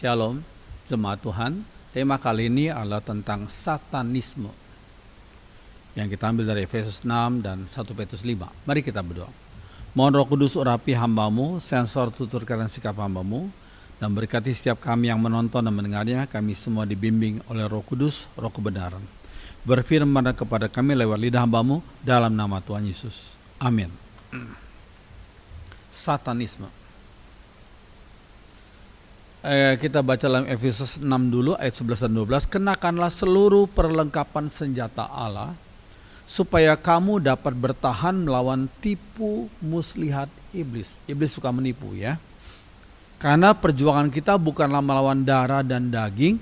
Shalom, jemaat Tuhan. Tema kali ini adalah tentang satanisme yang kita ambil dari Efesus 6 dan 1 Petrus 5. Mari kita berdoa. Mohon Roh Kudus urapi hambamu, sensor tuturkan sikap hambamu, dan berkati setiap kami yang menonton dan mendengarnya. Kami semua dibimbing oleh Roh Kudus, Roh kebenaran. Berfirman kepada kami lewat lidah hambamu dalam nama Tuhan Yesus. Amin. Satanisme. Kita baca dalam Efesus 6 dulu ayat 11 dan 12. Kenakanlah seluruh perlengkapan senjata Allah supaya kamu dapat bertahan melawan tipu muslihat iblis. Iblis suka menipu ya. Karena perjuangan kita bukanlah melawan darah dan daging,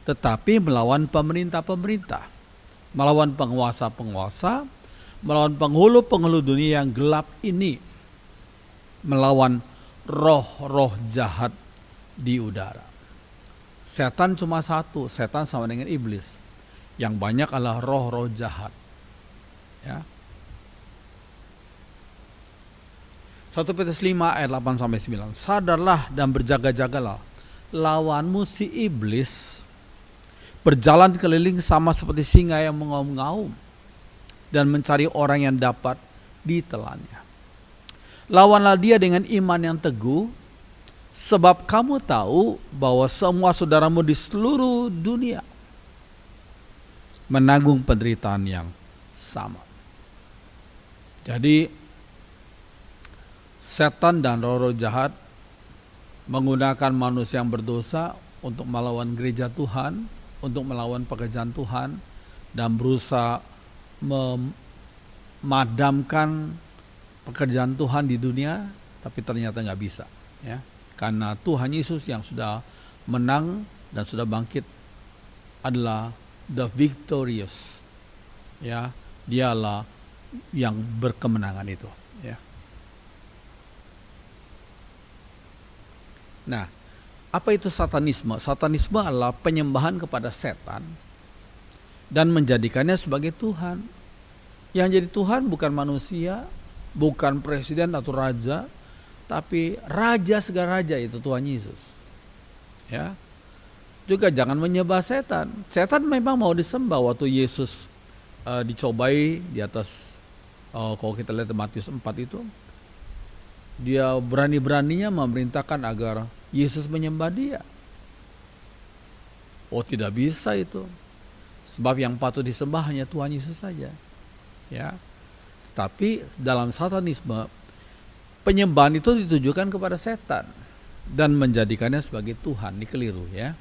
tetapi melawan pemerintah-pemerintah, melawan penguasa-penguasa, melawan penghulu-penghulu dunia yang gelap ini, melawan roh-roh jahat di udara. Setan cuma satu, setan sama dengan iblis. Yang banyak adalah roh-roh jahat. Ya. 1 Petrus 5 ayat 8 sampai 9. Sadarlah dan berjaga-jagalah. Lawanmu si iblis berjalan keliling sama seperti singa yang mengaum-ngaum dan mencari orang yang dapat ditelannya. Lawanlah dia dengan iman yang teguh, sebab kamu tahu bahwa semua saudaramu di seluruh dunia menanggung penderitaan yang sama. Jadi setan dan roh-roh jahat menggunakan manusia yang berdosa untuk melawan gereja Tuhan, untuk melawan pekerjaan Tuhan, dan berusaha memadamkan pekerjaan Tuhan di dunia, tapi ternyata nggak bisa, ya, karena Tuhan Yesus yang sudah menang dan sudah bangkit adalah the victorious, ya, dialah yang berkemenangan itu, ya. Nah, apa itu satanisme? Satanisme adalah penyembahan kepada setan dan menjadikannya sebagai Tuhan. Yang jadi Tuhan bukan manusia, bukan presiden atau raja, tapi raja segala raja itu Tuhan Yesus. Ya. Juga jangan menyembah setan. Setan memang mau disembah waktu Yesus dicobai di atas, kalau kita lihat Matius 4 itu, dia berani-beraninya memerintahkan agar Yesus menyembah dia. Oh, tidak bisa itu. Sebab yang patut disembah hanya Tuhan Yesus saja. Ya. Tapi dalam satanisme, penyembahan itu ditujukan kepada setan dan menjadikannya sebagai Tuhan. Ini keliru ya.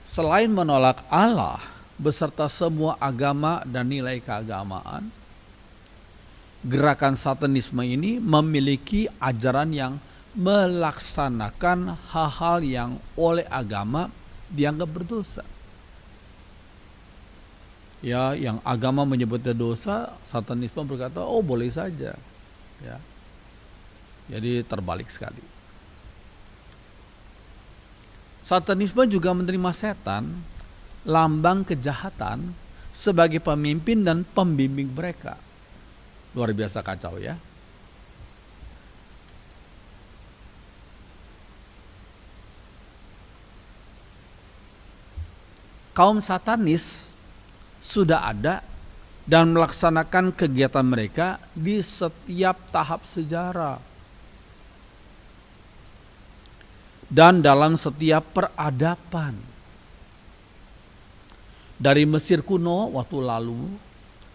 Selain menolak Allah beserta semua agama dan nilai keagamaan, gerakan satanisme ini memiliki ajaran yang melaksanakan hal-hal yang oleh agama dianggap berdosa. Ya, yang agama menyebutnya dosa, satanisme berkata, oh boleh saja. Ya. Jadi terbalik sekali. Satanisme juga menerima setan, lambang kejahatan, sebagai pemimpin dan pembimbing mereka. Luar biasa kacau ya. Kaum satanis sudah ada dan melaksanakan kegiatan mereka di setiap tahap sejarah dan dalam setiap peradaban, dari Mesir kuno waktu lalu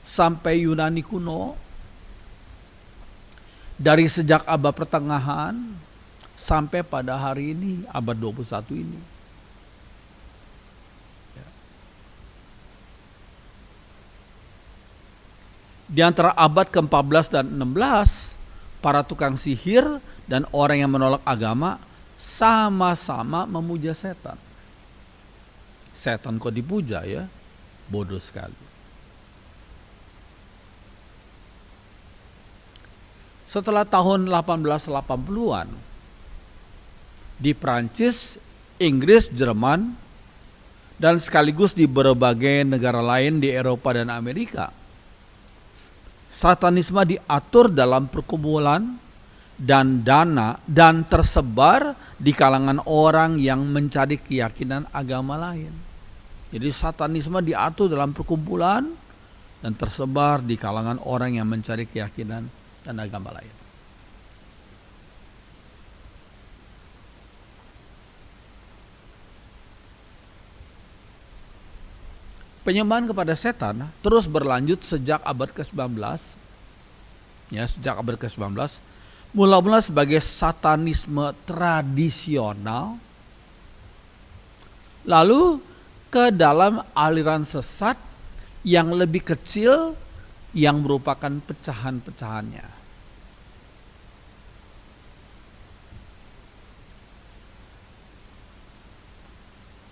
sampai Yunani kuno, dari sejak abad pertengahan sampai pada hari ini abad 21 ini. Di antara abad ke-14 dan 16, para tukang sihir dan orang yang menolak agama sama-sama memuja setan. Setan kok dipuja ya? Bodoh sekali. Setelah tahun 1880-an, di Prancis, Inggris, Jerman, dan sekaligus di berbagai negara lain di Eropa dan Amerika, satanisme diatur dalam perkumpulan dan dana dan tersebar di kalangan orang yang mencari keyakinan agama lain. Jadi satanisme diatur dalam perkumpulan dan tersebar di kalangan orang yang mencari keyakinan dan agama lain. Penyembahan kepada setan terus berlanjut sejak abad ke-19. Ya, sejak abad ke-19, mula-mula sebagai satanisme tradisional, lalu ke dalam aliran sesat yang lebih kecil yang merupakan pecahan-pecahannya.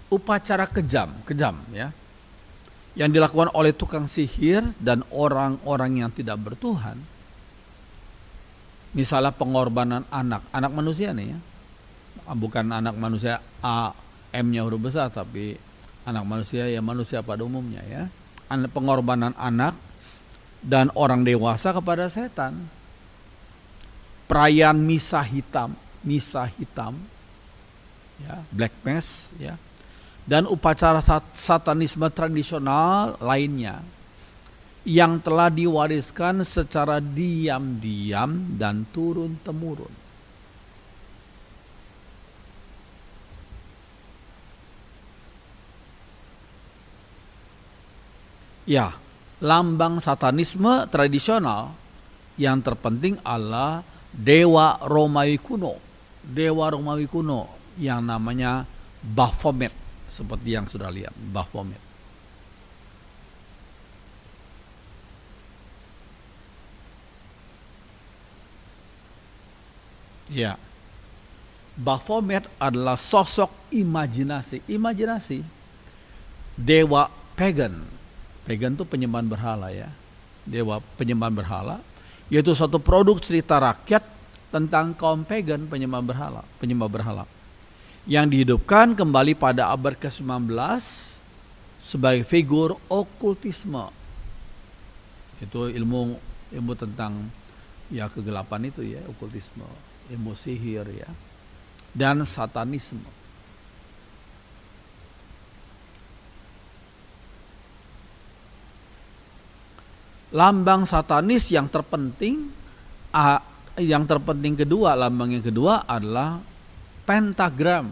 Upacara kejam ya, yang dilakukan oleh tukang sihir dan orang-orang yang tidak bertuhan. Misalnya pengorbanan anak manusia nih ya, bukan anak manusia M-nya huruf besar, tapi anak manusia ya manusia pada umumnya ya. Pengorbanan anak dan orang dewasa kepada setan. Perayaan misa hitam ya, Black Mass ya. Dan upacara satanisme tradisional lainnya yang telah diwariskan secara diam-diam dan turun-temurun. Ya, lambang satanisme tradisional yang terpenting adalah dewa Romawi kuno. Dewa Romawi kuno yang namanya Baphomet, seperti yang sudah lihat, Baphomet. Ya, Baphomet adalah sosok imajinasi dewa pagan. Pagan itu penyembahan berhala ya. Dewa penyembahan berhala, yaitu suatu produk cerita rakyat tentang kaum pagan penyembah berhala yang dihidupkan kembali pada abad ke-19 sebagai figur okultisme. Itu ilmu tentang ya kegelapan itu ya, okultisme, ilmu sihir ya, dan satanisme. Lambang satanis yang terpenting kedua, lambang yang kedua adalah pentagram,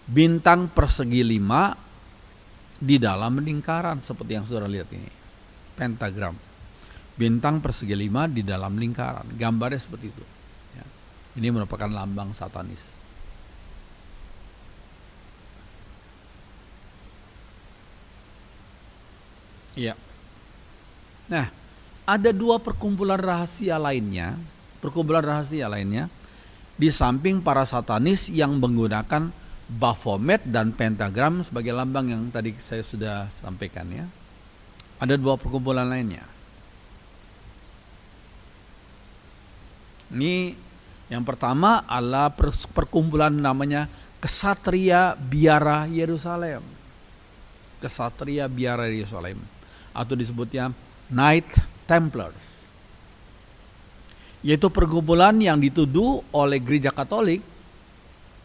bintang persegi 5 di dalam lingkaran, seperti yang saudara lihat ini. Pentagram, bintang persegi 5 di dalam lingkaran, gambarnya seperti itu ya. Ini merupakan lambang satanis. Iya. Nah, ada dua perkumpulan rahasia lainnya di samping para satanis yang menggunakan Baphomet dan pentagram sebagai lambang yang tadi saya sudah sampaikan ya. Ada dua perkumpulan lainnya. Ini yang pertama adalah perkumpulan namanya Kesatria Biara Yerusalem. Kesatria Biara Yerusalem, atau disebutnya Knight Templars, yaitu perkumpulan yang dituduh oleh Gereja Katolik.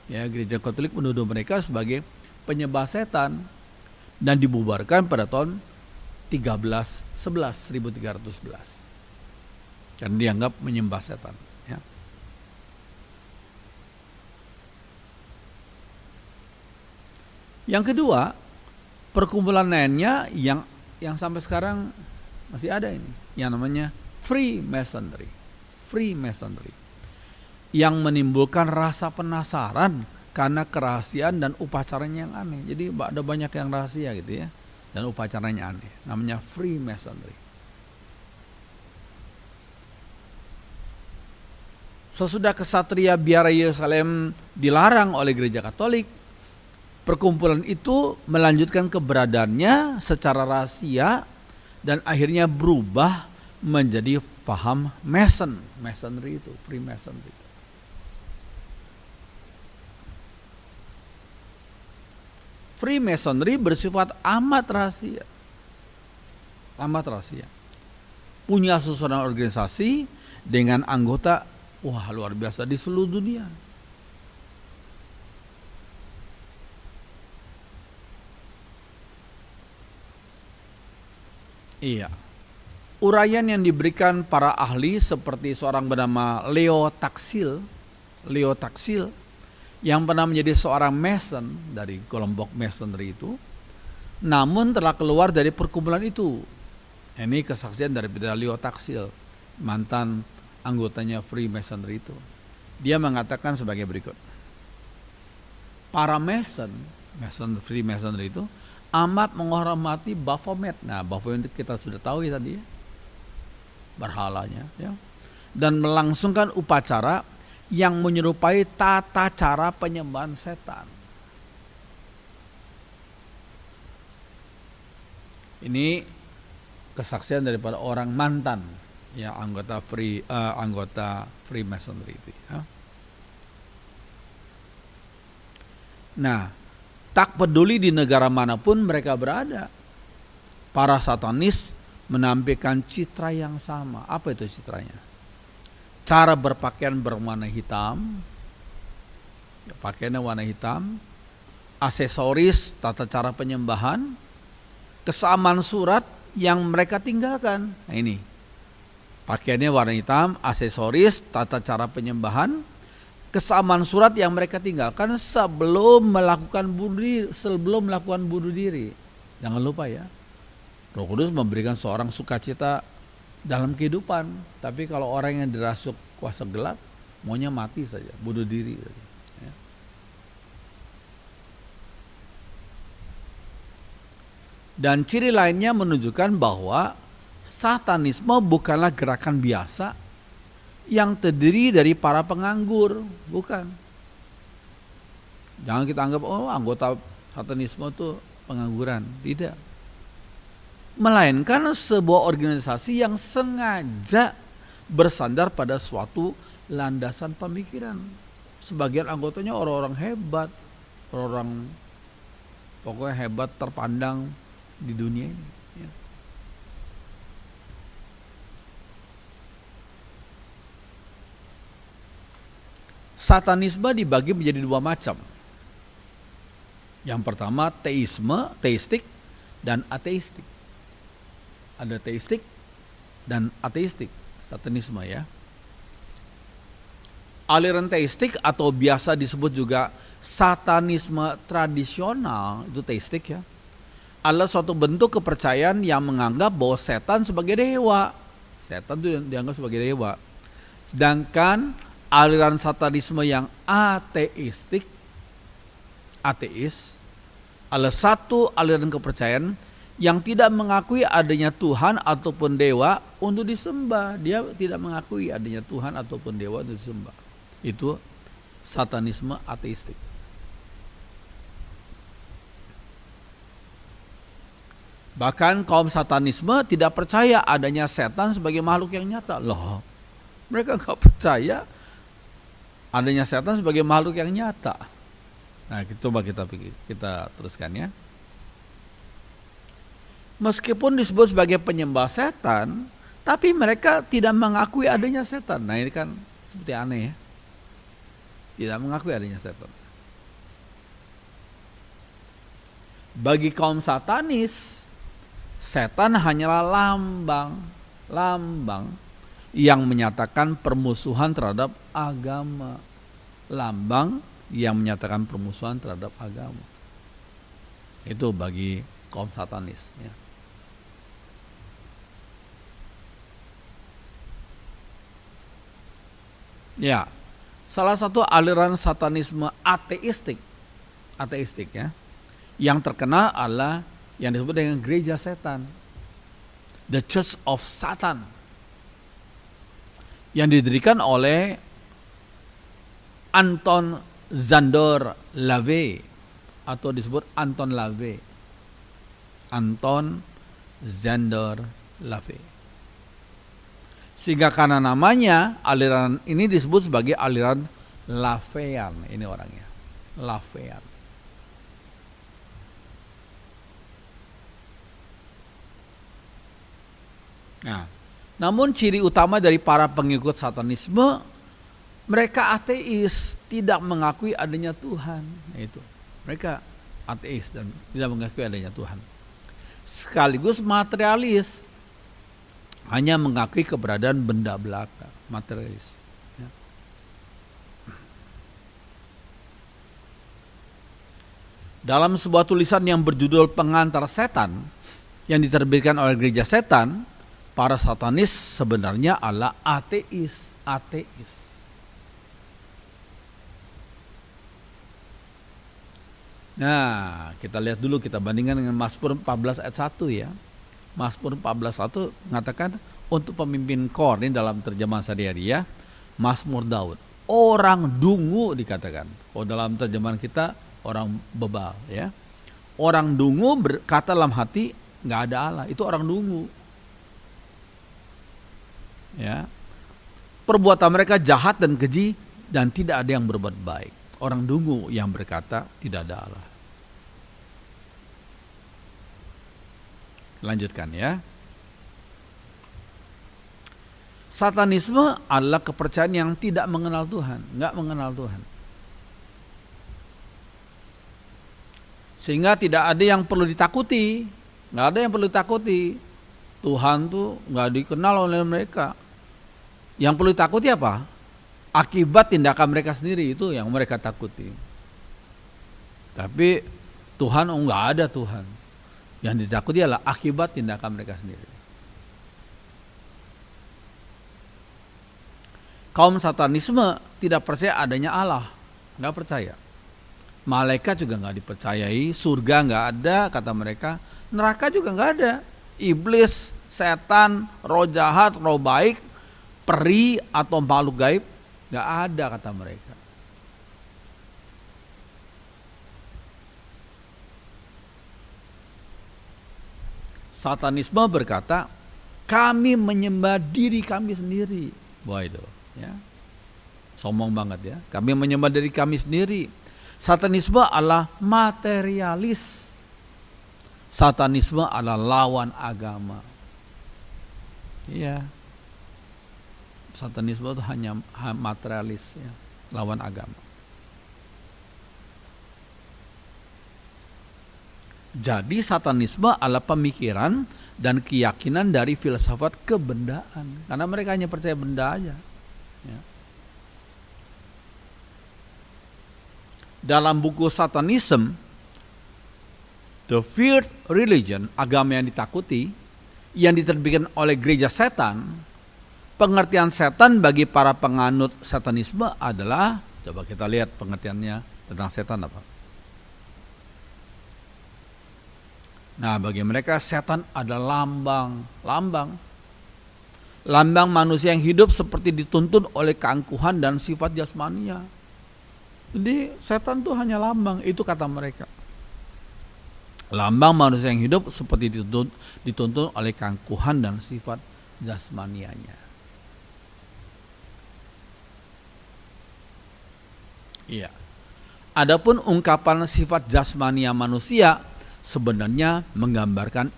Ya, Gereja Katolik menuduh mereka sebagai penyembah setan dan dibubarkan pada tahun 1311 karena dianggap menyembah setan. Ya. Yang kedua, perkumpulan lainnya yang sampai sekarang masih ada ini, yang namanya Freemasonry, yang menimbulkan rasa penasaran karena kerahasiaan dan upacaranya yang aneh. Jadi ada banyak yang rahasia gitu ya, dan upacaranya aneh. Namanya Freemasonry. Sesudah Kesatria Biara Yerusalem dilarang oleh Gereja Katolik, perkumpulan itu melanjutkan keberadaannya secara rahasia dan akhirnya berubah menjadi paham Masonry itu, Freemasonry. Freemasonry bersifat amat rahasia. Punya susunan organisasi dengan anggota Wah, luar biasa di seluruh dunia. Iya. Uraian yang diberikan para ahli seperti seorang bernama Leo Taxil yang pernah menjadi seorang Mason dari kelompok Masonry itu, namun telah keluar dari perkumpulan itu. Ini kesaksian dari Leo Taxil, mantan anggotanya Freemasonry itu. Dia mengatakan sebagai berikut. Para Freemasonry itu amat menghormati Baphomet. Nah, Baphomet kita sudah tahu ya tadi ya, berhalanya ya. Dan melangsungkan upacara yang menyerupai tata cara penyembahan setan. Ini kesaksian daripada orang mantan ya anggota Freemasonry itu ya. Nah, tak peduli di negara manapun mereka berada, para satanis menampilkan citra yang sama. Apa itu citranya? Cara berpakaian berwarna hitam, pakaiannya warna hitam, aksesoris, tata cara penyembahan, kesamaan surat yang mereka tinggalkan. Nah ini, pakaiannya warna hitam, aksesoris, tata cara penyembahan, kesamaan surat yang mereka tinggalkan sebelum melakukan bunuh diri. Jangan lupa ya, Roh Kudus memberikan seorang sukacita dalam kehidupan, tapi kalau orang yang dirasuk kuasa gelap maunya mati saja, bunuh diri saja. Ya. Dan ciri lainnya menunjukkan bahwa satanisme bukanlah gerakan biasa yang terdiri dari para penganggur, bukan. Jangan kita anggap anggota satanisme itu pengangguran, tidak. Melainkan sebuah organisasi yang sengaja bersandar pada suatu landasan pemikiran. Sebagian anggotanya orang-orang hebat, orang pokoknya hebat terpandang di dunia ini. Ya. Satanisme dibagi menjadi dua macam. Yang pertama teistik dan ateistik. Ada teistik dan ateistik, satanisme ya. Aliran teistik atau biasa disebut juga satanisme tradisional, itu teistik ya, adalah suatu bentuk kepercayaan yang menganggap bahwa setan sebagai dewa. Setan itu dianggap sebagai dewa. Sedangkan aliran satanisme yang ateis adalah satu aliran kepercayaan yang tidak mengakui adanya Tuhan ataupun dewa untuk disembah. Dia tidak mengakui adanya Tuhan ataupun dewa untuk disembah. Itu satanisme ateistik. Bahkan kaum satanisme tidak percaya adanya setan sebagai makhluk yang nyata. Loh, mereka nggak percaya adanya setan sebagai makhluk yang nyata. Nah, coba kita teruskan ya. Meskipun disebut sebagai penyembah setan, tapi mereka tidak mengakui adanya setan. Nah ini kan seperti aneh ya. Tidak mengakui adanya setan. Bagi kaum satanis, setan hanyalah lambang yang menyatakan permusuhan terhadap agama. Lambang yang menyatakan permusuhan terhadap agama. Itu bagi kaum satanis ya. Ya, salah satu aliran satanisme ateistik ya, yang terkenal adalah yang disebut dengan gereja setan, The Church of Satan, yang didirikan oleh Anton Szandor LaVey atau disebut Anton LaVey. Anton Szandor LaVey. Sehingga karena namanya, aliran ini disebut sebagai aliran LaVeyan. Ini orangnya, LaVeyan. Nah, namun ciri utama dari para pengikut satanisme Mereka ateis, tidak mengakui adanya Tuhan. Itu. Mereka ateis dan tidak mengakui adanya Tuhan. Sekaligus materialis, hanya mengakui keberadaan benda belaka, materialis. Ya. Dalam sebuah tulisan yang berjudul Pengantar Setan yang diterbitkan oleh Gereja Setan, para satanis sebenarnya adalah ateis. Nah, kita lihat dulu, kita bandingkan dengan Mazmur 14 ayat 1 ya. Mazmur 14:1 mengatakan untuk pemimpin kor, ini dalam terjemahan sehari-hari ya, Mazmur Daud, orang dungu dikatakan. Kalau dalam terjemahan kita orang bebal ya. Orang dungu berkata dalam hati nggak ada Allah, itu orang dungu. Ya. Perbuatan mereka jahat dan keji dan tidak ada yang berbuat baik. Orang dungu yang berkata tidak ada Allah. Lanjutkan ya. Satanisme adalah kepercayaan yang tidak mengenal Tuhan, nggak mengenal Tuhan. Sehingga tidak ada yang perlu ditakuti, nggak ada yang perlu ditakuti. Tuhan tuh nggak dikenal oleh mereka. Yang perlu ditakuti apa? Akibat tindakan mereka sendiri, itu yang mereka takuti. Tapi Tuhan nggak ada Tuhan. Yang ditakuti adalah akibat tindakan mereka sendiri. Kaum satanisme tidak percaya adanya Allah, nggak percaya. Malaikat juga nggak dipercayai, surga nggak ada kata mereka, neraka juga nggak ada. Iblis, setan, roh jahat, roh baik, peri atau makhluk gaib nggak ada kata mereka. Satanisme berkata, kami menyembah diri kami sendiri. Wah itu, ya, sombong banget ya. Kami menyembah diri kami sendiri. Satanisme adalah materialis. Satanisme adalah lawan agama. Iya. Satanisme itu hanya materialis, ya, lawan agama. Jadi satanisme adalah pemikiran dan keyakinan dari filsafat kebendaan. Karena mereka hanya percaya benda aja. Ya. Dalam buku Satanism, The Feared Religion, agama yang ditakuti, yang diterbitkan oleh Gereja Setan, pengertian setan bagi para penganut satanisme adalah, coba kita lihat pengertiannya tentang setan apa. Nah, bagi mereka setan adalah lambang manusia yang hidup seperti dituntun oleh keangkuhan dan sifat jasmania. Jadi setan itu hanya lambang, itu kata mereka. Lambang manusia yang hidup seperti dituntun oleh keangkuhan dan sifat jasmanianya. Iya. Adapun ungkapan sifat jasmania manusia sebenarnya menggambarkan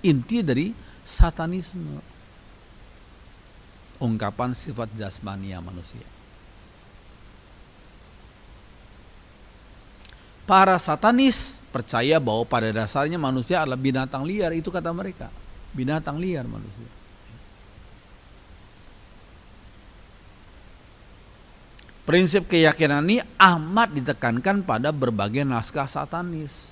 inti dari satanisme. Ungkapan sifat jasmania manusia. Para satanis percaya bahwa pada dasarnya manusia adalah binatang liar, itu kata mereka. Binatang liar manusia. Prinsip keyakinan ini amat ditekankan pada berbagai naskah satanis.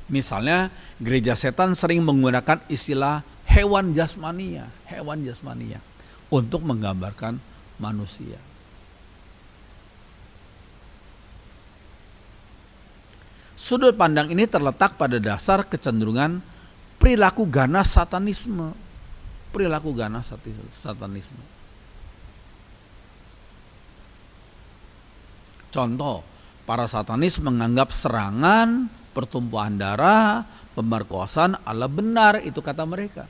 Misalnya, gereja setan sering menggunakan istilah hewan jasmania untuk menggambarkan manusia. Sudut pandang ini terletak pada dasar kecenderungan perilaku ganas satanisme. Contoh, para satanis menganggap serangan, pertumpahan darah, pemerkosaan adalah benar, itu kata mereka.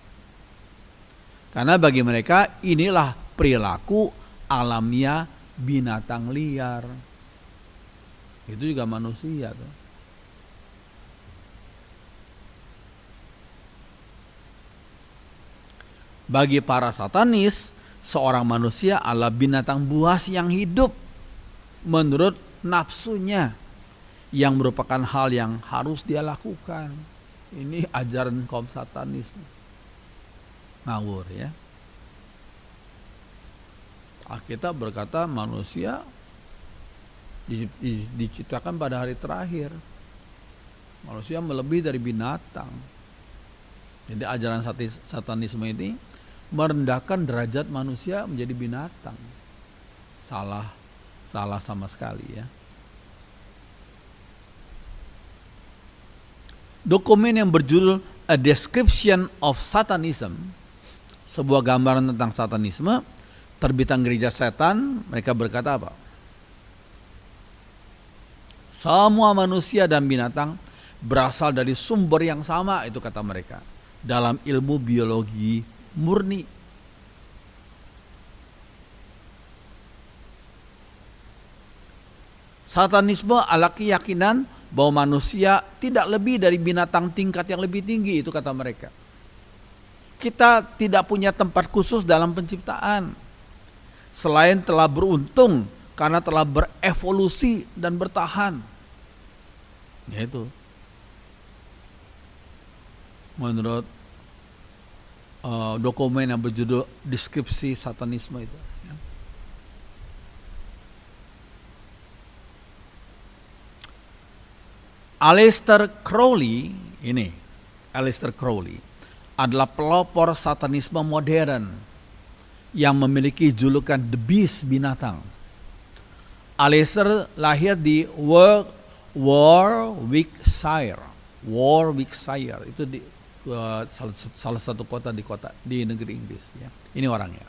Karena bagi mereka inilah perilaku alamiah binatang liar. Itu juga manusia tuh. Bagi para satanis, seorang manusia adalah binatang buas yang hidup menurut nafsunya, yang merupakan hal yang harus dia lakukan. Ini ajaran kaum satanis. Ngawur ya. Alkitab berkata manusia diciptakan pada hari terakhir. Manusia melebihi dari binatang. Jadi ajaran satanisme ini merendahkan derajat manusia menjadi binatang. Salah sama sekali ya. Dokumen yang berjudul A Description of Satanism, sebuah gambaran tentang satanisme, terbitan Gereja Setan, mereka berkata apa? Semua manusia dan binatang berasal dari sumber yang sama, itu kata mereka, dalam ilmu biologi murni. Satanisme adalah keyakinan bahwa manusia tidak lebih dari binatang tingkat yang lebih tinggi, itu kata mereka. Kita tidak punya tempat khusus dalam penciptaan, selain telah beruntung karena telah berevolusi dan bertahan. Yaitu menurut dokumen yang berjudul Deskripsi Satanisme itu. Aleister Crowley adalah pelopor satanisme modern yang memiliki julukan The Beast, binatang. Aleister lahir di Warwickshire. Itu di salah satu kota di negeri Inggris ya. Ini orangnya.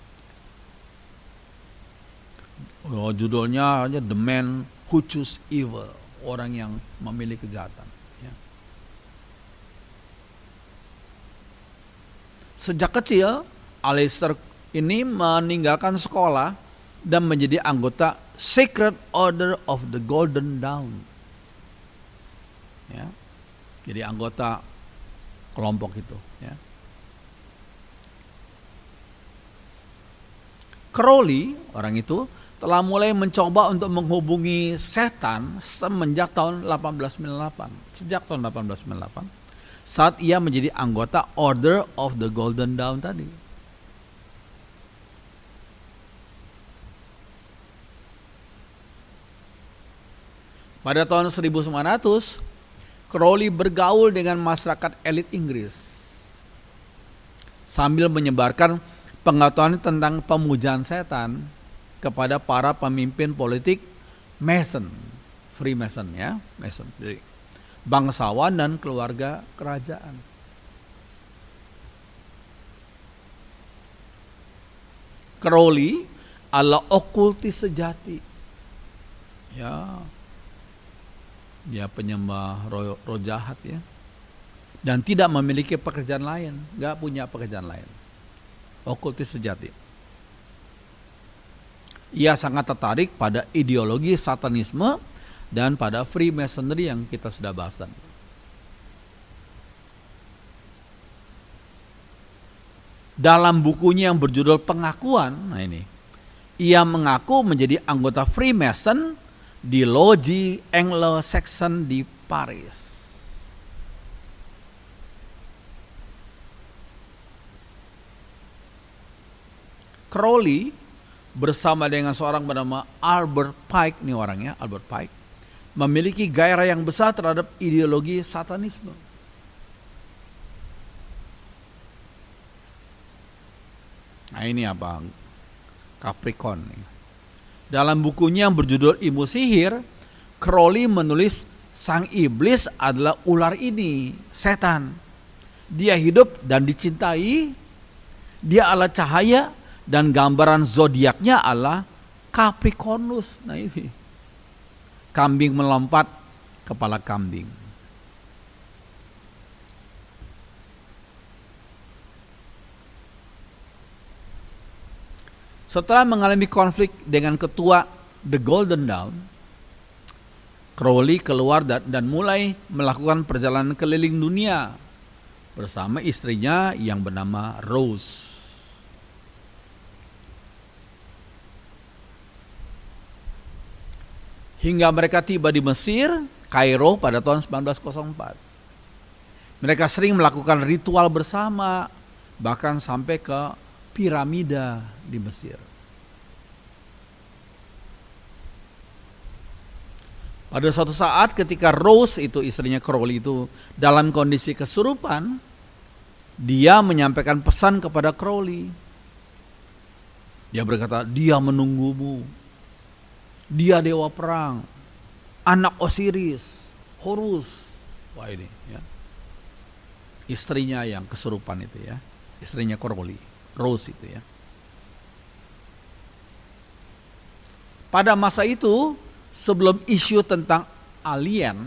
Judulnya The Man Who Chose Evil, orang yang memilih kejahatan ya. Sejak kecil Aleister ini meninggalkan sekolah dan menjadi anggota Sacred Order of the Golden Dawn. Ya. Jadi anggota kelompok itu. Ya. Crowley, orang itu, telah mulai mencoba untuk menghubungi setan semenjak tahun 1898. Sejak tahun 1898, saat ia menjadi anggota Order of the Golden Dawn tadi. Pada tahun 1900, Crowley bergaul dengan masyarakat elit Inggris sambil menyebarkan pengetahuan tentang pemujaan setan kepada para pemimpin politik Mason, Freemason ya, Mason, jadi bangsawan dan keluarga kerajaan. Crowley adalah okultis sejati. Ya. Dia penyembah roh jahat ya. Dan tidak memiliki pekerjaan lain, enggak punya pekerjaan lain. Okultis sejati. Ia sangat tertarik pada ideologi satanisme dan pada Freemasonry yang kita sudah bahas tadi. Dalam bukunya yang berjudul Pengakuan, nah ini, ia mengaku menjadi anggota Freemason di Logie Anglo-Saxon di Paris. Crowley bersama dengan seorang bernama Albert Pike, ini orangnya Albert Pike, memiliki gairah yang besar terhadap ideologi satanisme. Nah ini apa? Capricorn nih. Dalam bukunya yang berjudul Ilmu Sihir, Crowley menulis sang iblis adalah ular ini, setan. Dia hidup dan dicintai, dia adalah cahaya, dan gambaran zodiaknya adalah Capricornus. Nah ini, kambing melompat, kepala kambing. Setelah mengalami konflik dengan ketua The Golden Dawn, Crowley keluar dan mulai melakukan perjalanan keliling dunia bersama istrinya yang bernama Rose. hingga mereka tiba di Mesir, Kairo pada tahun 1904. Mereka sering melakukan ritual bersama, bahkan sampai ke piramida di Mesir. Pada suatu saat ketika Rose, itu istrinya Crowley, itu dalam kondisi kesurupan, dia menyampaikan pesan kepada Crowley. Dia berkata, dia menunggumu. Dia dewa perang, anak Osiris, Horus. Wah ini ya. Istrinya yang kesurupan itu ya. Istrinya Crowley, Rose itu ya. Pada masa itu, sebelum isu tentang alien,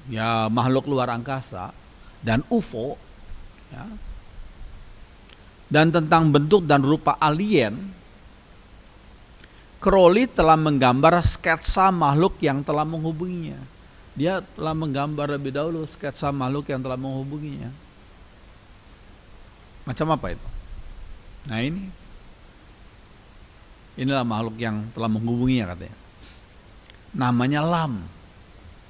ya makhluk luar angkasa, dan UFO, ya, dan tentang bentuk dan rupa alien, Crowley telah menggambar sketsa makhluk yang telah menghubunginya. Dia telah menggambar lebih dahulu sketsa makhluk yang telah menghubunginya. Macam apa itu? Nah inilah makhluk yang telah menghubunginya katanya. Namanya Lam,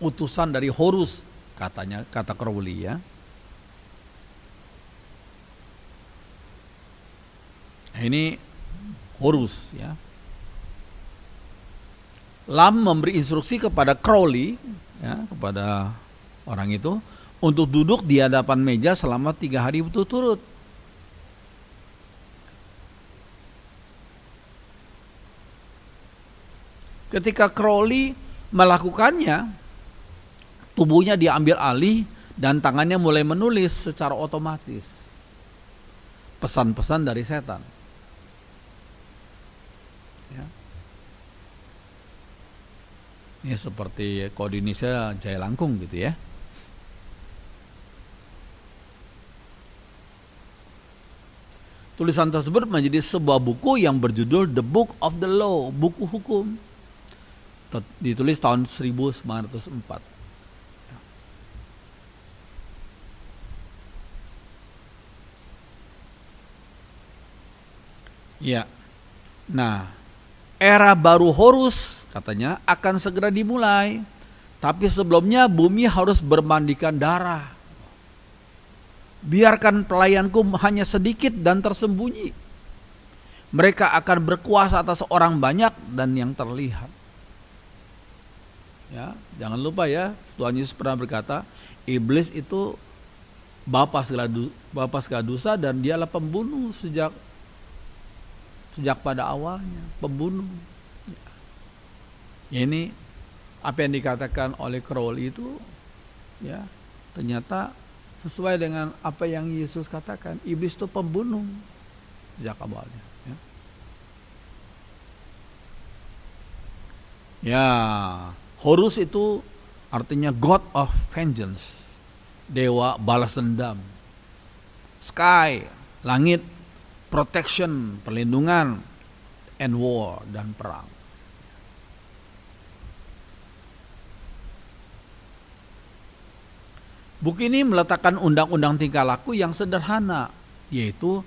utusan dari Horus katanya, kata Crowley ya. Nah, ini Horus ya. Lam memberi instruksi kepada Crowley ya, kepada orang itu untuk duduk di hadapan meja selama 3 hari berturut-turut. Ketika Crowley melakukannya, tubuhnya diambil alih dan tangannya mulai menulis secara otomatis pesan-pesan dari setan. Ya. Ini seperti kalau di Indonesia Jaya Langkung gitu ya. Tulisan tersebut menjadi sebuah buku yang berjudul The Book of the Law, buku hukum. Ditulis tahun 1904. Ya. Nah, era baru Horus katanya akan segera dimulai. Tapi sebelumnya bumi harus bermandikan darah. Biarkan pelayanku hanya sedikit dan tersembunyi. Mereka akan berkuasa atas orang banyak dan yang terlihat. Ya, jangan lupa ya, Tuhan Yesus pernah berkata, iblis itu bapa segala dosa dan dialah pembunuh sejak pada awalnya, pembunuh. Ya, ini apa yang dikatakan oleh Crowley itu ya ternyata sesuai dengan apa yang Yesus katakan. Iblis itu pembunuh sejak awalnya. Ya, Horus itu artinya God of Vengeance, dewa balas dendam. Sky, langit, protection, perlindungan, and war, dan perang. Buku ini meletakkan undang-undang tingkah laku yang sederhana, yaitu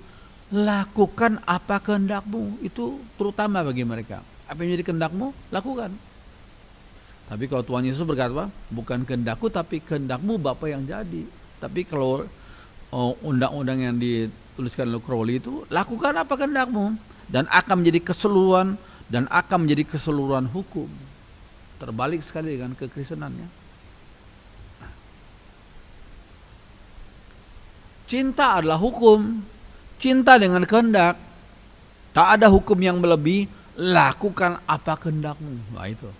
lakukan apa kehendakmu. Itu terutama bagi mereka. Apa yang menjadi kehendakmu, lakukan. Tapi kalau Tuhan Yesus berkata apa? Bukan kehendakku tapi kehendakmu Bapa yang jadi. Tapi kalau undang-undang yang dituliskan oleh Crowley itu, lakukan apa kehendakmu, dan akan menjadi keseluruhan, dan akan menjadi keseluruhan hukum. Terbalik sekali dengan kekristenannya. Cinta adalah hukum. Cinta dengan kehendak. Tak ada hukum yang melebihi. Lakukan apa kehendakmu. Nah itu.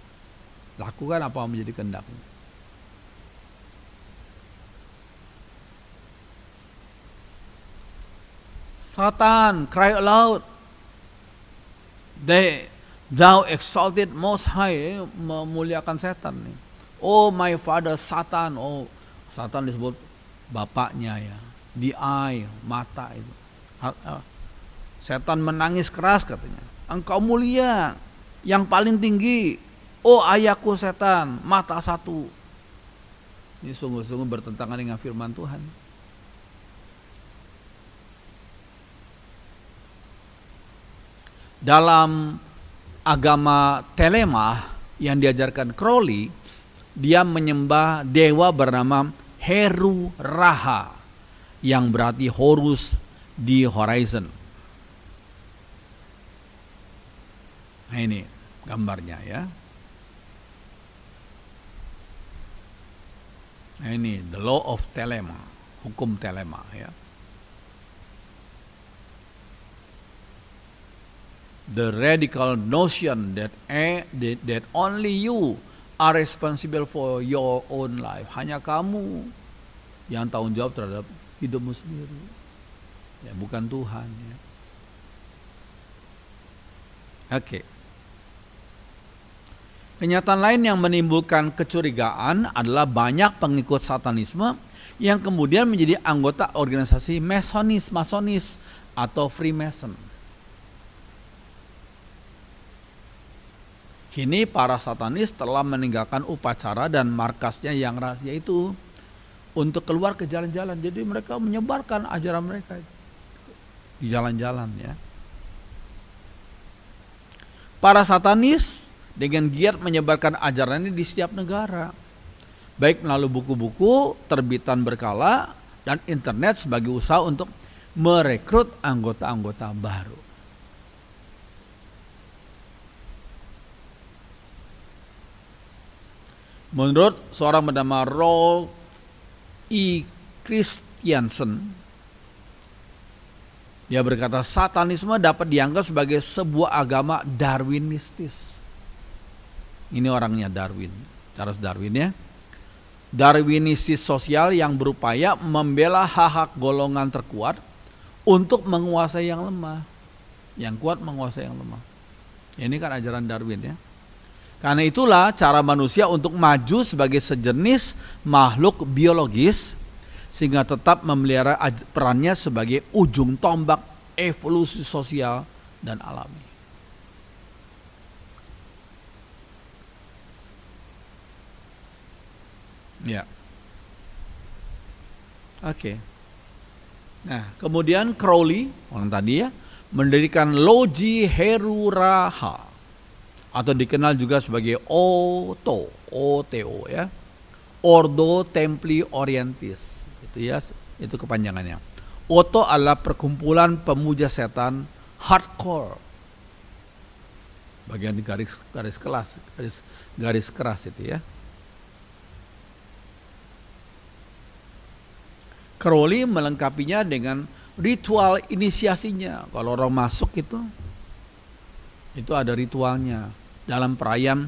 Lakukan apa yang menjadi kehendakmu. Satan cry aloud. Thou exalted most high. Memuliakan setan. Oh my father Satan. Oh, Satan disebut bapaknya ya. The eye, mata itu. Setan menangis keras katanya. Engkau mulia, yang paling tinggi. Oh ayahku setan, mata satu. Ini sungguh-sungguh bertentangan dengan firman Tuhan. Dalam agama Telemah, yang diajarkan Crowley, dia menyembah dewa bernama Heru Raha, yang berarti Horus di horizon. Nah ini gambarnya ya. Nah ini the law of Telema, hukum Telema ya. The radical notion that only you are responsible for your own life. Hanya kamu yang tanggung jawab terhadap hidupmu sendiri. Ya, bukan Tuhan ya. Oke. Kenyataan lain yang menimbulkan kecurigaan adalah banyak pengikut satanisme yang kemudian menjadi anggota organisasi masonis atau Freemason. Kini para satanis telah meninggalkan upacara dan markasnya yang rahasia itu untuk keluar ke jalan-jalan. Jadi mereka menyebarkan ajaran mereka di jalan-jalan ya. Para satanis dengan giat menyebarkan ajaran ini di setiap negara, baik melalui buku-buku terbitan berkala dan internet sebagai usaha untuk merekrut anggota-anggota baru. Menurut seorang bernama Rolf E. Christiansen, dia berkata satanisme dapat dianggap sebagai sebuah agama Darwinistis. Ini orangnya Darwin, Charles Darwin ya. Darwinistis sosial yang berupaya membela hak-hak golongan terkuat untuk menguasai yang lemah. Yang kuat menguasai yang lemah. Ini kan ajaran Darwin ya. Karena itulah cara manusia untuk maju sebagai sejenis makhluk biologis sehingga tetap memelihara perannya sebagai ujung tombak evolusi sosial dan alami. Ya. Oke. Nah, kemudian Crowley, orang tadi ya, mendirikan Logi Heru Raha atau dikenal juga sebagai OTO ya, Ordo Templi Orientis, itu ya, itu kepanjangannya. OTO adalah perkumpulan pemuja setan hardcore, bagian di garis keras itu ya. Crowley melengkapinya dengan ritual inisiasinya. Kalau orang masuk itu ada ritualnya. Dalam perayaan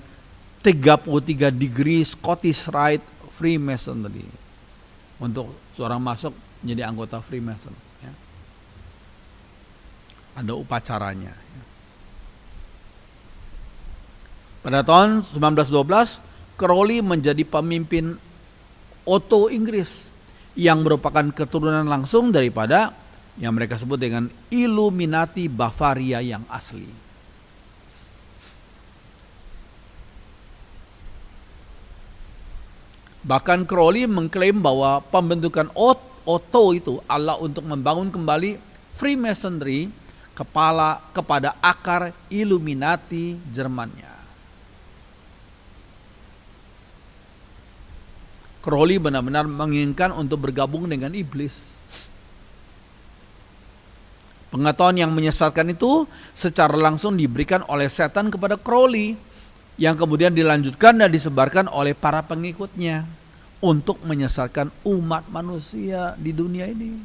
33 degree Scottish Rite Freemasonry. Untuk seorang masuk menjadi anggota Freemason ya. Ada upacaranya ya. Pada tahun 1912 Crowley menjadi pemimpin Otto Inggris yang merupakan keturunan langsung daripada yang mereka sebut dengan Illuminati Bavaria yang asli. Bahkan Crowley mengklaim bahwa pembentukan Otto itu adalah untuk membangun kembali Freemasonry kepada akar Illuminati Jermannya. Crowley benar-benar menginginkan untuk bergabung dengan iblis. Pengetahuan yang menyesatkan itu secara langsung diberikan oleh setan kepada Crowley, yang kemudian dilanjutkan dan disebarkan oleh para pengikutnya untuk menyesatkan umat manusia di dunia ini.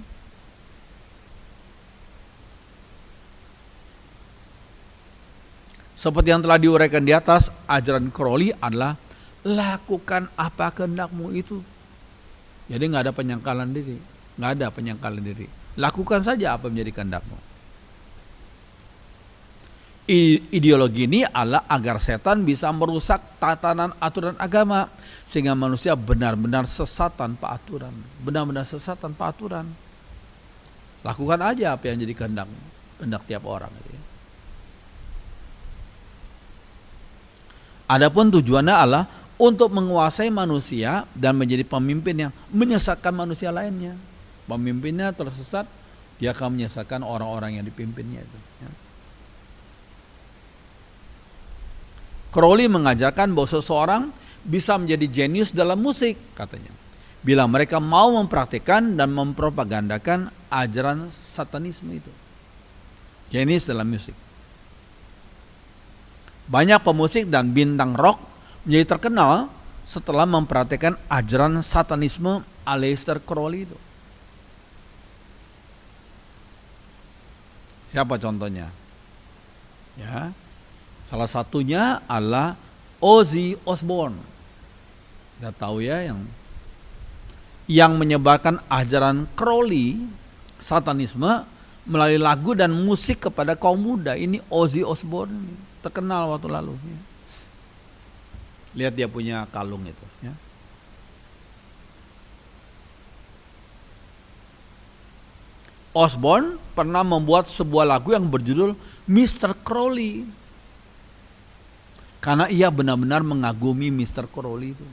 Seperti yang telah diuraikan di atas, ajaran Crowley adalah lakukan apa kehendakmu itu. Jadi nggak ada penyangkalan diri, lakukan saja apa menjadi kehendakmu. Ideologi ini adalah agar setan bisa merusak tatanan aturan agama sehingga manusia benar-benar sesat tanpa aturan. Lakukan aja apa yang jadi kehendak tiap orang. Adapun tujuannya adalah untuk menguasai manusia dan menjadi pemimpin yang menyesatkan manusia lainnya. Pemimpinnya tersesat, dia akan menyesatkan orang-orang yang dipimpinnya itu. Ya. Crowley mengajarkan bahwa seseorang bisa menjadi jenius dalam musik, katanya, bila mereka mau mempraktikkan dan mempropagandakan ajaran satanisme itu. Jenius dalam musik. Banyak pemusik dan bintang rock menjadi terkenal setelah mempraktikkan ajaran satanisme Aleister Crowley itu. Siapa contohnya? Ya, salah satunya adalah Ozzy Osbourne. Kita tahu ya, yang menyebarkan ajaran Crowley satanisme melalui lagu dan musik kepada kaum muda. Ini Ozzy Osbourne, terkenal waktu lalu. Lihat dia punya kalung itu. Ya. Osbourne pernah membuat sebuah lagu yang berjudul Mr. Crowley, karena ia benar-benar mengagumi Mr. Crowley itu.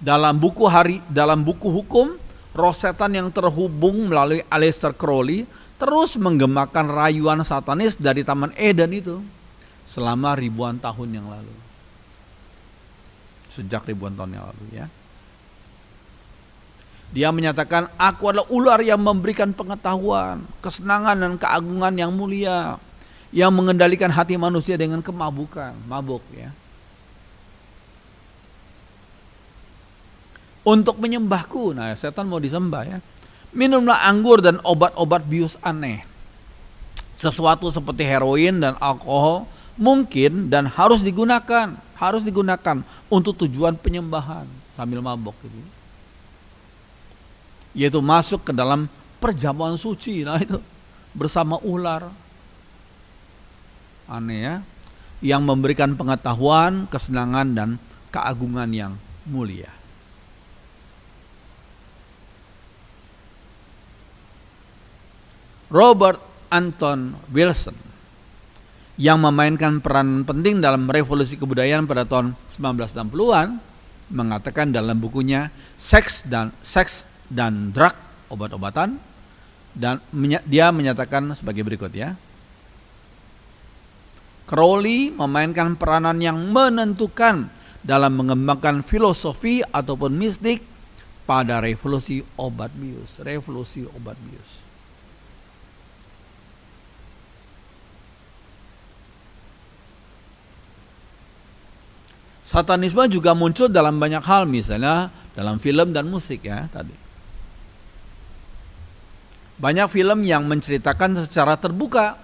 Dalam buku hukum, roh setan yang terhubung melalui Aleister Crowley terus menggemakan rayuan satanis dari Taman Eden itu selama ribuan tahun yang lalu. Sejak ribuan tahun yang lalu, ya. Dia menyatakan, aku adalah ular yang memberikan pengetahuan, kesenangan dan keagungan yang mulia, yang mengendalikan hati manusia dengan kemabukan, mabuk, ya. Untuk menyembahku, nah setan mau disembah, ya. Minumlah anggur dan obat-obat bius aneh. Sesuatu seperti heroin dan alkohol mungkin dan harus digunakan untuk tujuan penyembahan sambil mabok gitu. Yaitu masuk ke dalam perjamuan suci, nah itu bersama ular. Aneh, ya. Yang memberikan pengetahuan, kesenangan dan keagungan yang mulia. Robert Anton Wilson yang memainkan peran penting dalam revolusi kebudayaan pada tahun 1960-an mengatakan dalam bukunya Seks dan Drug, obat-obatan, dan dia menyatakan sebagai berikut, ya. Crowley memainkan peranan yang menentukan dalam mengembangkan filosofi ataupun mistik pada revolusi obat bius. Satanisme juga muncul dalam banyak hal, misalnya dalam film dan musik, ya, tadi. Banyak film yang menceritakan secara terbuka,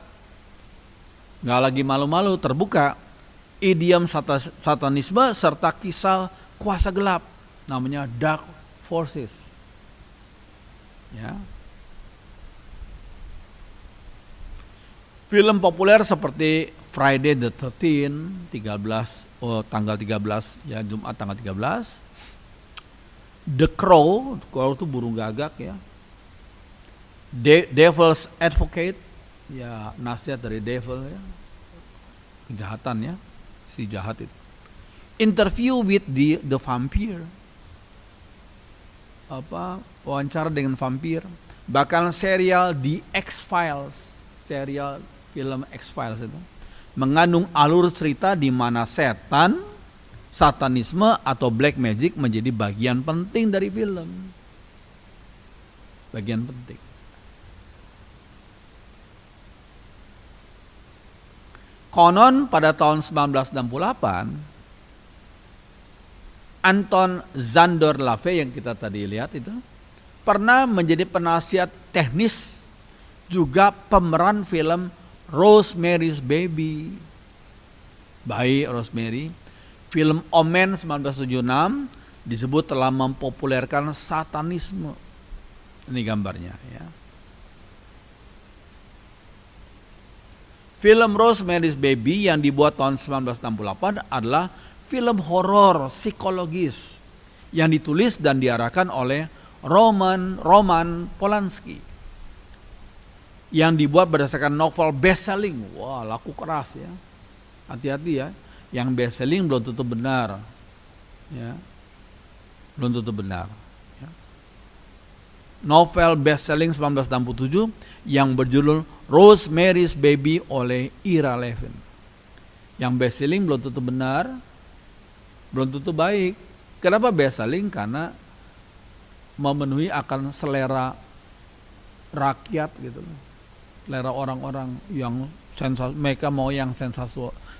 nggak lagi malu-malu, terbuka, idiom satanisme serta kisah kuasa gelap, namanya dark forces. Ya. Film populer seperti Friday the 13th, tanggal 13, ya, Jumat tanggal 13. The Crow itu burung gagak, ya. Devil's Advocate, ya, nasihat dari devil, ya. Kejahatan, ya, si jahat itu. Interview with the Vampire, wawancara dengan vampir. Bahkan serial The X-Files, serial film X-Files itu mengandung alur cerita di mana setan, satanisme atau black magic menjadi bagian penting dari film. Bagian penting. Konon pada tahun 1968, Anton Szandor Lavey yang kita tadi lihat itu pernah menjadi penasihat teknis, juga pemeran film Rosemary's Baby, Bayi Rosemary. Film Omen 1976 disebut telah mempopulerkan satanisme. Ini gambarnya, ya. Film Rosemary's Baby yang dibuat tahun 1968 adalah film horor psikologis yang ditulis dan diarahkan oleh Roman Polanski, yang dibuat berdasarkan novel best-selling. Wah, laku keras, ya. Hati-hati, ya. Yang best-selling belum tentu benar, ya. Belum tentu benar, ya. novel best-selling 1967 yang berjudul Rosemary's Baby oleh Ira Levin. Yang best-selling belum tentu benar, belum tentu baik. Kenapa best-selling? Karena memenuhi akan selera rakyat gitu loh. Selera orang-orang yang mereka mau yang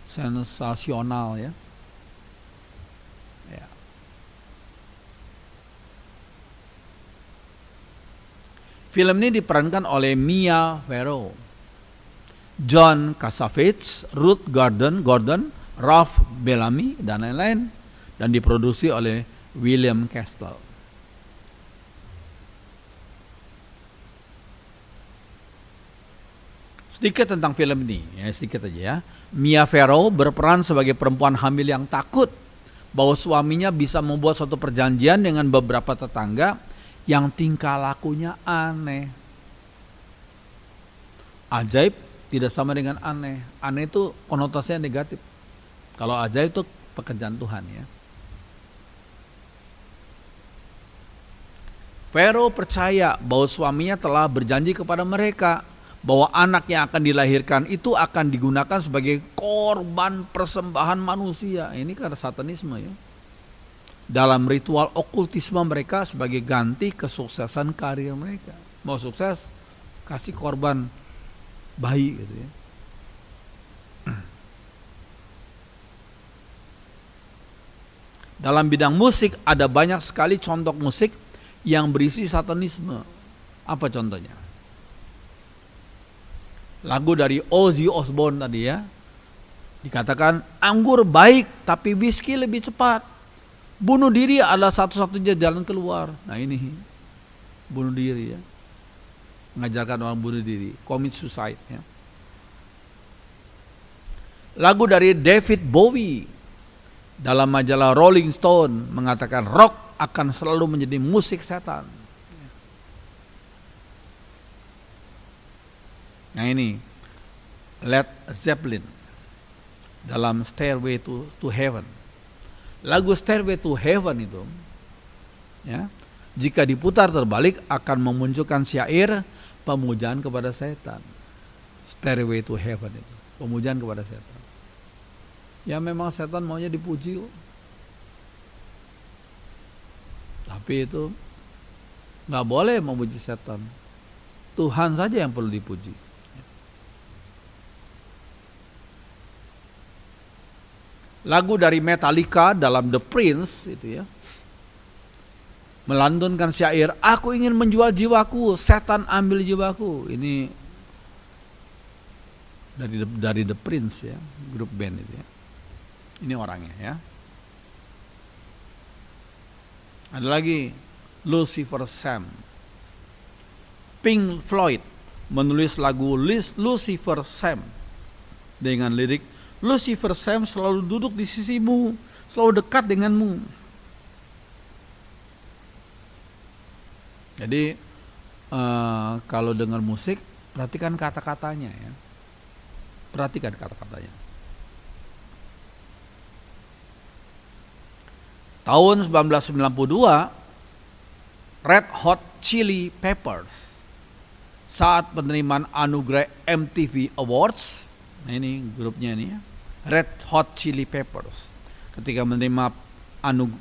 sensasional ya. Film ini diperankan oleh Mia Farrow, John Cassavetes, Ruth Gordon, Ralph Bellamy, dan lain-lain, dan diproduksi oleh William Castle. Sedikit tentang film ini, ya sedikit aja ya. Mia Farrow berperan sebagai perempuan hamil yang takut bahwa suaminya bisa membuat suatu perjanjian dengan beberapa tetangga yang tingkah lakunya aneh. Ajaib tidak sama dengan aneh. Aneh itu konotasinya negatif. Kalau ajaib itu pekerjaan Tuhan ya. Farrow percaya bahwa suaminya telah berjanji kepada mereka bahwa anak yang akan dilahirkan itu akan digunakan sebagai korban persembahan manusia. Ini karena satanisme ya. Dalam ritual okultisme mereka sebagai ganti kesuksesan karir mereka. Mau sukses, kasih korban bayi gitu ya. Dalam bidang musik ada banyak sekali contoh musik yang berisi satanisme. Apa contohnya? Lagu dari Ozzy Osbourne tadi ya. Dikatakan anggur baik tapi whisky lebih cepat. Bunuh diri adalah satu-satunya jalan keluar. Nah ini bunuh diri ya. Mengajarkan orang bunuh diri, commit suicide ya. Lagu dari David Bowie dalam majalah Rolling Stone mengatakan rock akan selalu menjadi musik setan. Nah ini Led Zeppelin dalam Stairway to Heaven. Lagu Stairway to Heaven itu ya, jika diputar terbalik akan memunculkan syair pemujaan kepada setan. Stairway to Heaven itu pemujaan kepada setan. Ya memang setan maunya dipuji, tapi itu nggak boleh memuji setan. Tuhan saja yang perlu dipuji. Lagu dari Metallica dalam The Prince itu ya, melantunkan syair, aku ingin menjual jiwaku, setan ambil jiwaku. Ini dari The Prince ya, grup band itu ya. Ini orangnya ya. Ada lagi Lucifer Sam. Pink Floyd menulis lagu Lucifer Sam dengan lirik, Lucifer Sam selalu duduk di sisimu, selalu dekat denganmu. Jadi kalau dengar musik, perhatikan kata-katanya ya. Perhatikan kata-katanya. Tahun 1992, Red Hot Chili Peppers saat penerimaan anugerah MTV Awards, nah ini grupnya ini ya, Red Hot Chili Peppers, ketika menerima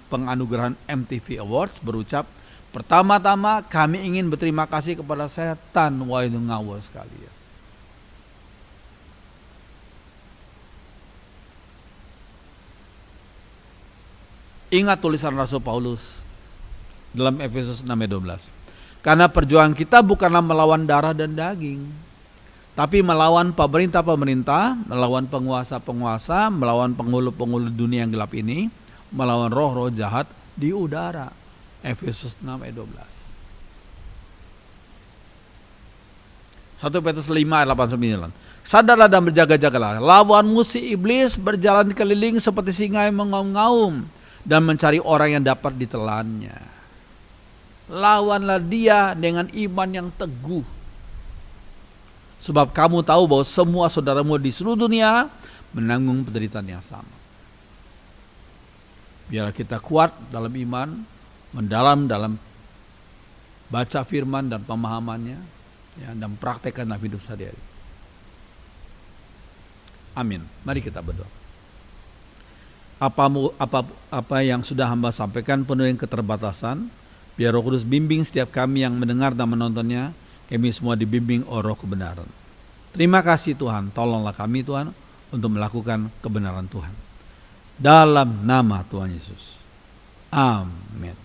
penganugerahan MTV Awards berucap, pertama-tama kami ingin berterima kasih kepada setan. Wah itu ngawur sekali ya. Ingat tulisan Rasul Paulus dalam Efesus 6:12. Karena perjuangan kita bukanlah melawan darah dan daging, tapi melawan pemerintah-pemerintah, melawan penguasa-penguasa, melawan penghulu-penghulu dunia yang gelap ini, melawan roh-roh jahat di udara. Efesus 6:12. 1 Petrus 5:8-9. Sadarlah dan berjaga-jagalah. Lawanmu si iblis berjalan keliling seperti singa yang mengaum-ngaum dan mencari orang yang dapat ditelannya. Lawanlah dia dengan iman yang teguh. Sebab kamu tahu bahwa semua saudaramu di seluruh dunia menanggung penderitaan yang sama. Biar kita kuat dalam iman, mendalam dalam baca firman dan pemahamannya, ya, dan praktekkan dalam hidup sehari-hari. Amin. Mari kita berdoa. Apa yang sudah hamba sampaikan penuh dengan keterbatasan, biar Roh Kudus bimbing setiap kami yang mendengar dan menontonnya, kami semua dibimbing oleh Roh kebenaran. Terima kasih Tuhan, tolonglah kami Tuhan untuk melakukan kebenaran Tuhan. Dalam nama Tuhan Yesus. Amin.